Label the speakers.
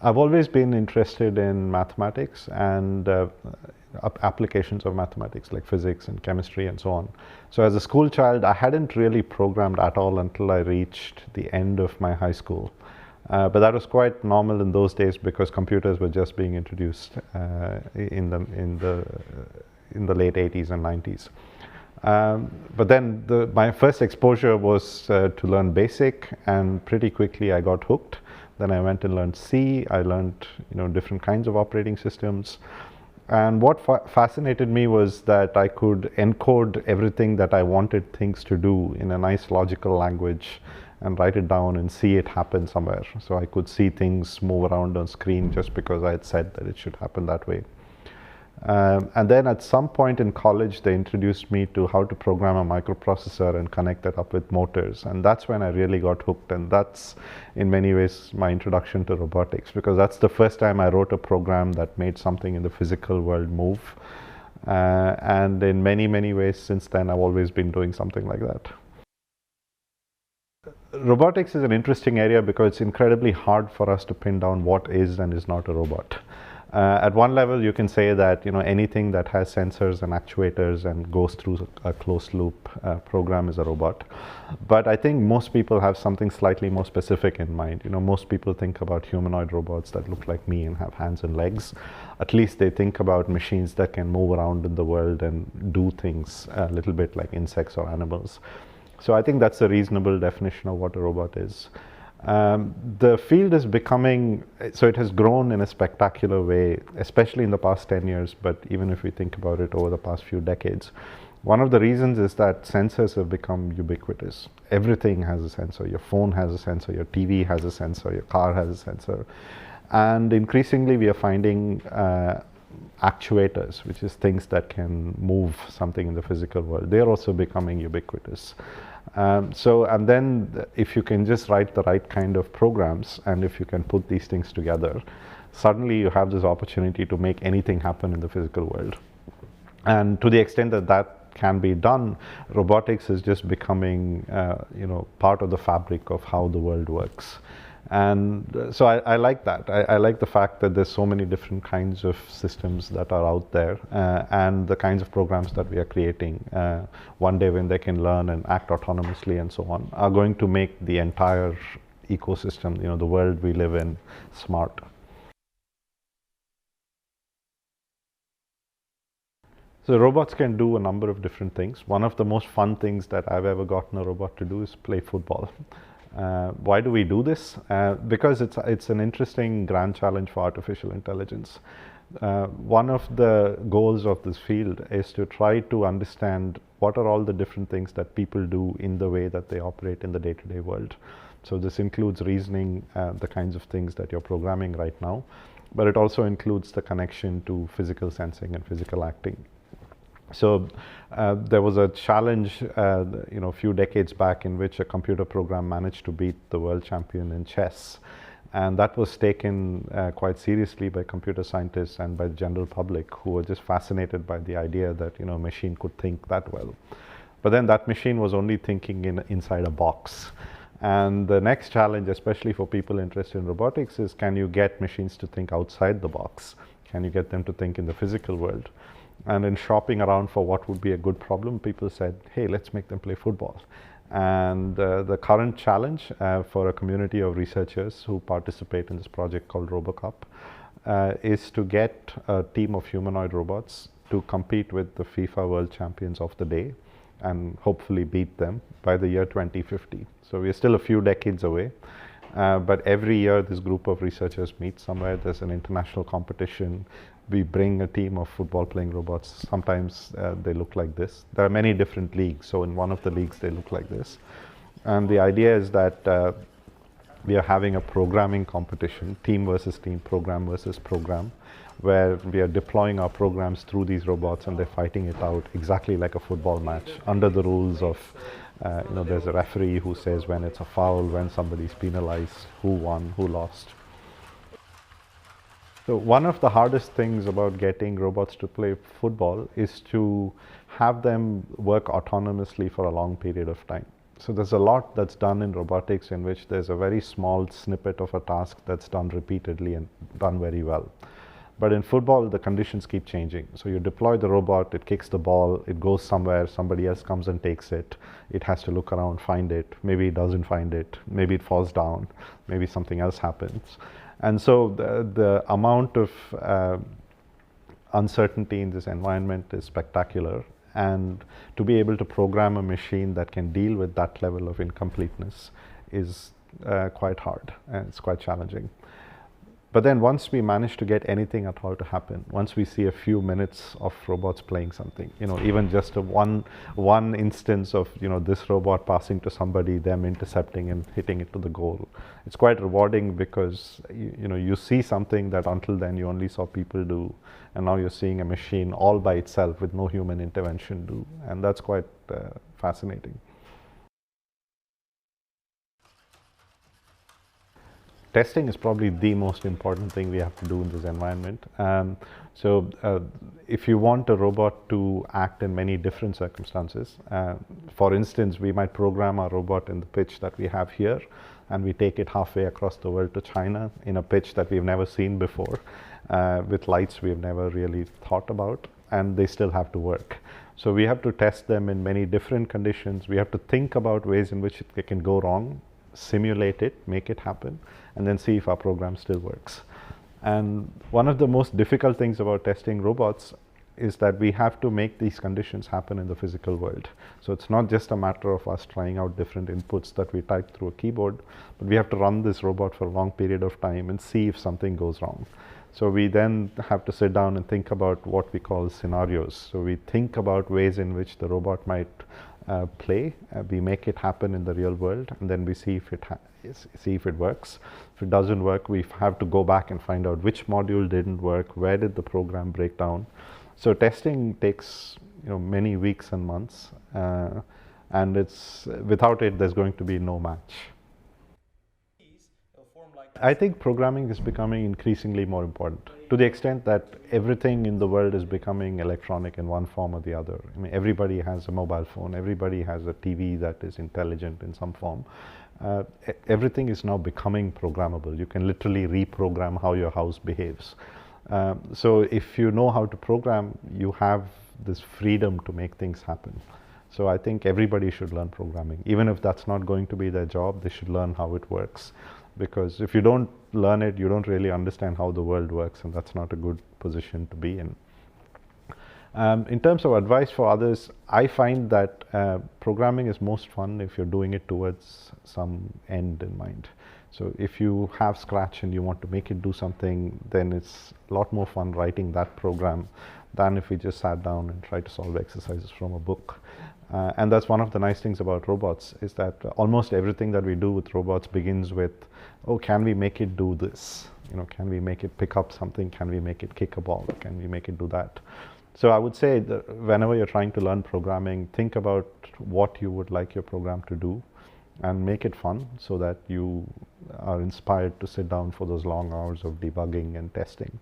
Speaker 1: I've always been interested in mathematics and applications of mathematics like physics and chemistry and so on. So as a school child, I hadn't really programmed at all until I reached the end of my high school. But that was quite normal in those days because computers were just being introduced in the late 80s and 90s. But then my first exposure was to learn BASIC, and pretty quickly I got hooked. Then I went and learned C. I learned different kinds of operating systems. And what fascinated me was that I could encode everything that I wanted things to do in a nice logical language and write it down and see it happen somewhere. So I could see things move around on screen just because I had said that it should happen that way. And then at some point in college, they introduced me to how to program a microprocessor and connect it up with motors. And that's when I really got hooked. And that's, in many ways, my introduction to robotics, because that's the first time I wrote a program that made something in the physical world move. And in many, many ways since then, I've always been doing something like that. Robotics is an interesting area because it's incredibly hard for us to pin down what is and is not a robot. At one level, you can say that anything that has sensors and actuators and goes through a closed loop program is a robot. But I think most people have something slightly more specific in mind. Most people think about humanoid robots that look like me and have hands and legs. At least they think about machines that can move around in the world and do things a little bit like insects or animals. So I think that's a reasonable definition of what a robot is. The field is becoming, so it has grown in a spectacular way, especially in the past 10 years, but even if we think about it over the past few decades. One of the reasons is that sensors have become ubiquitous. Everything has a sensor. Your phone has a sensor, your TV has a sensor, your car has a sensor. And increasingly we are finding actuators, which is things that can move something in the physical world. They're also becoming ubiquitous. And then if you can just write the right kind of programs, and if you can put these things together, suddenly you have this opportunity to make anything happen in the physical world. And to the extent that that can be done, robotics is just becoming part of the fabric of how the world works. And so I like that. I like the fact that there's so many different kinds of systems that are out there, and the kinds of programs that we are creating one day when they can learn and act autonomously and so on are going to make the entire ecosystem, the world we live in, smart. So robots can do a number of different things. One of the most fun things that I've ever gotten a robot to do is play football. Why do we do this? Because it's an interesting grand challenge for artificial intelligence. One of the goals of this field is to try to understand what are all the different things that people do in the way that they operate in the day-to-day world. So this includes reasoning, the kinds of things that you're programming right now, but it also includes the connection to physical sensing and physical acting. So there was a challenge, a few decades back, in which a computer program managed to beat the world champion in chess, and that was taken quite seriously by computer scientists and by the general public, who were just fascinated by the idea that a machine could think that well. But then that machine was only thinking inside a box. And the next challenge, especially for people interested in robotics, is can you get machines to think outside the box? Can you get them to think in the physical world? And in shopping around for what would be a good problem, people said, hey, let's make them play football. And the current challenge for a community of researchers who participate in this project called RoboCup is to get a team of humanoid robots to compete with the FIFA World Champions of the day and hopefully beat them by the year 2050. So we're still a few decades away. But every year this group of researchers meet somewhere. There's an international competition. We bring a team of football playing robots. Sometimes they look like this. There are many different leagues. So in one of the leagues they look like this. And the idea is that we are having a programming competition, team versus team, program versus program, where we are deploying our programs through these robots and they're fighting it out exactly like a football match under the rules of there's a referee who says when it's a foul, when somebody's penalized, who won, who lost. So one of the hardest things about getting robots to play football is to have them work autonomously for a long period of time. So there's a lot that's done in robotics in which there's a very small snippet of a task that's done repeatedly and done very well. But in football, the conditions keep changing. So you deploy the robot, it kicks the ball, it goes somewhere, somebody else comes and takes it. It has to look around, find it. Maybe it doesn't find it. Maybe it falls down. Maybe something else happens. And so the amount of uncertainty in this environment is spectacular. And to be able to program a machine that can deal with that level of incompleteness is quite hard, and it's quite challenging. But then once we manage to get anything at all to happen, once we see a few minutes of robots playing something, even just one instance of, this robot passing to somebody, them intercepting and hitting it to the goal, it's quite rewarding because, you see something that until then you only saw people do, and now you're seeing a machine all by itself with no human intervention do, and that's quite fascinating. Testing is probably the most important thing we have to do in this environment. If you want a robot to act in many different circumstances, for instance, we might program our robot in the pitch that we have here, and we take it halfway across the world to China in a pitch that we've never seen before, with lights we've never really thought about, and they still have to work. So we have to test them in many different conditions. We have to think about ways in which they can go wrong, simulate it, make it happen, and then see if our program still works. And one of the most difficult things about testing robots is that we have to make these conditions happen in the physical world. So it's not just a matter of us trying out different inputs that we type through a keyboard, but we have to run this robot for a long period of time and see if something goes wrong. So we then have to sit down and think about what we call scenarios. So we think about ways in which the robot might play. We make it happen in the real world, and then we see if it works. If it doesn't work, we have to go back and find out which module didn't work, where did the program break down. So testing takes many weeks and months, and without it there's going to be no match. I think programming is becoming increasingly more important, to the extent that everything in the world is becoming electronic in one form or the other. I mean, everybody has a mobile phone, everybody has a TV that is intelligent in some form. Everything is now becoming programmable. You can literally reprogram how your house behaves. So if you know how to program, you have this freedom to make things happen. So I think everybody should learn programming. Even if that's not going to be their job, they should learn how it works. Because if you don't learn it, you don't really understand how the world works, and that's not a good position to be in. In terms of advice for others, I find that programming is most fun if you're doing it towards some end in mind. So if you have Scratch and you want to make it do something, then it's a lot more fun writing that program than if we just sat down and tried to solve exercises from a book. And that's one of the nice things about robots, is that almost everything that we do with robots begins with, oh, can we make it do this? Can we make it pick up something? Can we make it kick a ball? Can we make it do that? So I would say that whenever you're trying to learn programming, think about what you would like your program to do and make it fun so that you are inspired to sit down for those long hours of debugging and testing.